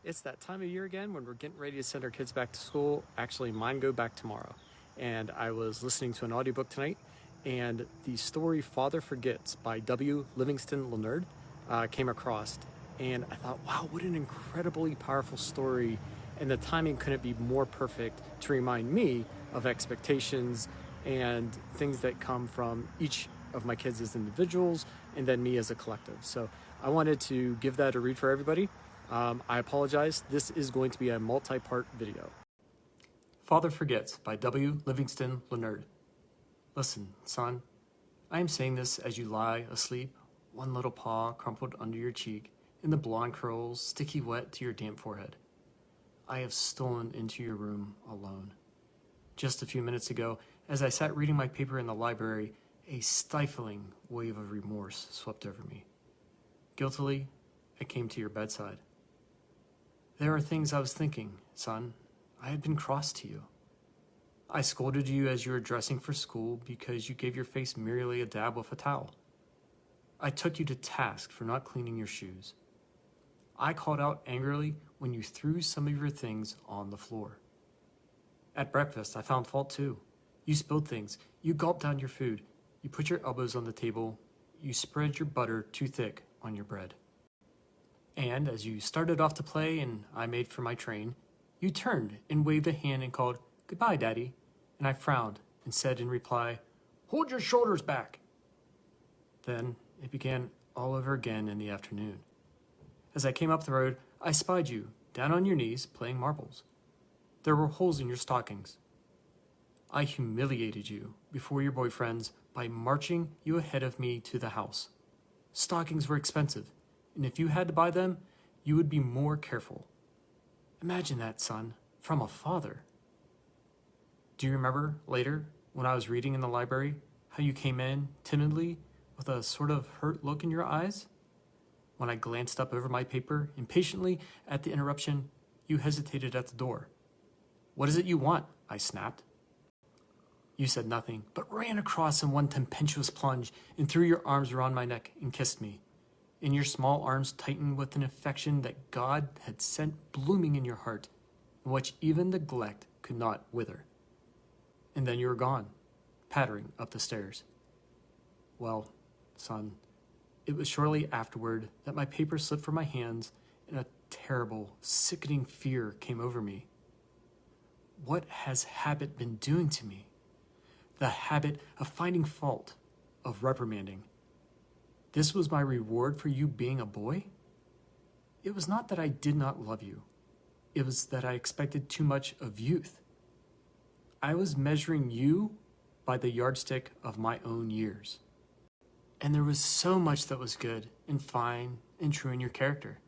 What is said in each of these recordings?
It's that time of year again when we're getting ready to send our kids back to school. Actually, mine go back tomorrow. And I was listening to an audiobook tonight, and the story Father Forgets by Livingston Larned came across. And I thought, wow, what an incredibly powerful story. And the timing couldn't be more perfect to remind me of expectations and things that come from each of my kids as individuals and then me as a collective. So I wanted to give that a read for everybody. I apologize. This is going to be a multi-part video. Father Forgets by Livingston Larned. Listen, son, I am saying this as you lie asleep, one little paw crumpled under your cheek, and the blonde curls sticky wet to your damp forehead. I have stolen into your room alone. Just a few minutes ago, as I sat reading my paper in the library, a stifling wave of remorse swept over me. Guiltily, I came to your bedside. There are things I was thinking, son. I had been cross to you. I scolded you as you were dressing for school because you gave your face merely a dab with a towel. I took you to task for not cleaning your shoes. I called out angrily when you threw some of your things on the floor. At breakfast, I found fault too. You spilled things. You gulped down your food. You put your elbows on the table. You spread your butter too thick on your bread. And as you started off to play and I made for my train, you turned and waved a hand and called, "Goodbye, Daddy." And I frowned and said in reply, "Hold your shoulders back." Then it began all over again in the afternoon. As I came up the road, I spied you, down on your knees, playing marbles. There were holes in your stockings. I humiliated you before your boyfriends by marching you ahead of me to the house. Stockings were expensive, and if you had to buy them, you would be more careful. Imagine that, son, from a father. Do you remember later, when I was reading in the library, how you came in timidly with a sort of hurt look in your eyes? When I glanced up over my paper impatiently at the interruption, you hesitated at the door. "What is it you want?" I snapped. You said nothing, but ran across in one tempestuous plunge and threw your arms around my neck and kissed me. And your small arms tightened with an affection that God had sent blooming in your heart, and which even neglect could not wither. And then you were gone, pattering up the stairs. Well, son, it was shortly afterward that my paper slipped from my hands and a terrible, sickening fear came over me. What has habit been doing to me? The habit of finding fault, of reprimanding. This was my reward for you being a boy? It was not that I did not love you. It was that I expected too much of youth. I was measuring you by the yardstick of my own years. And there was so much that was good and fine and true in your character.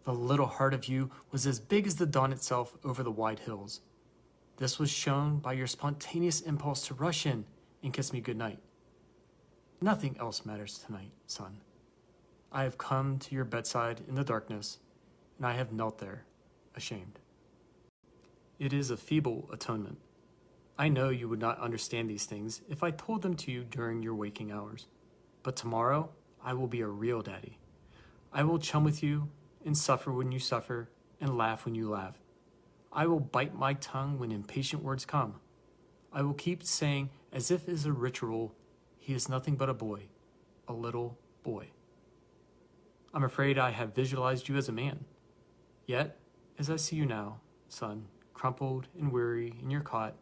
The little heart of you was as big as the dawn itself over the wide hills. This was shown by your spontaneous impulse to rush in and kiss me goodnight. Nothing else matters tonight, son. I have come to your bedside in the darkness, and I have knelt there, ashamed. It is a feeble atonement. I know you would not understand these things if I told them to you during your waking hours. But tomorrow, I will be a real daddy. I will chum with you and suffer when you suffer and laugh when you laugh. I will bite my tongue when impatient words come. I will keep saying, as if it is a ritual, he is nothing but a boy, a little boy. I'm afraid I have visualized you as a man. Yet, as I see you now, son, crumpled and weary in your cot,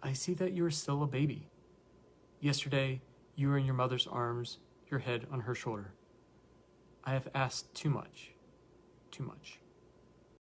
I see that you are still a baby. Yesterday, you were in your mother's arms, your head on her shoulder. I have asked too much, too much.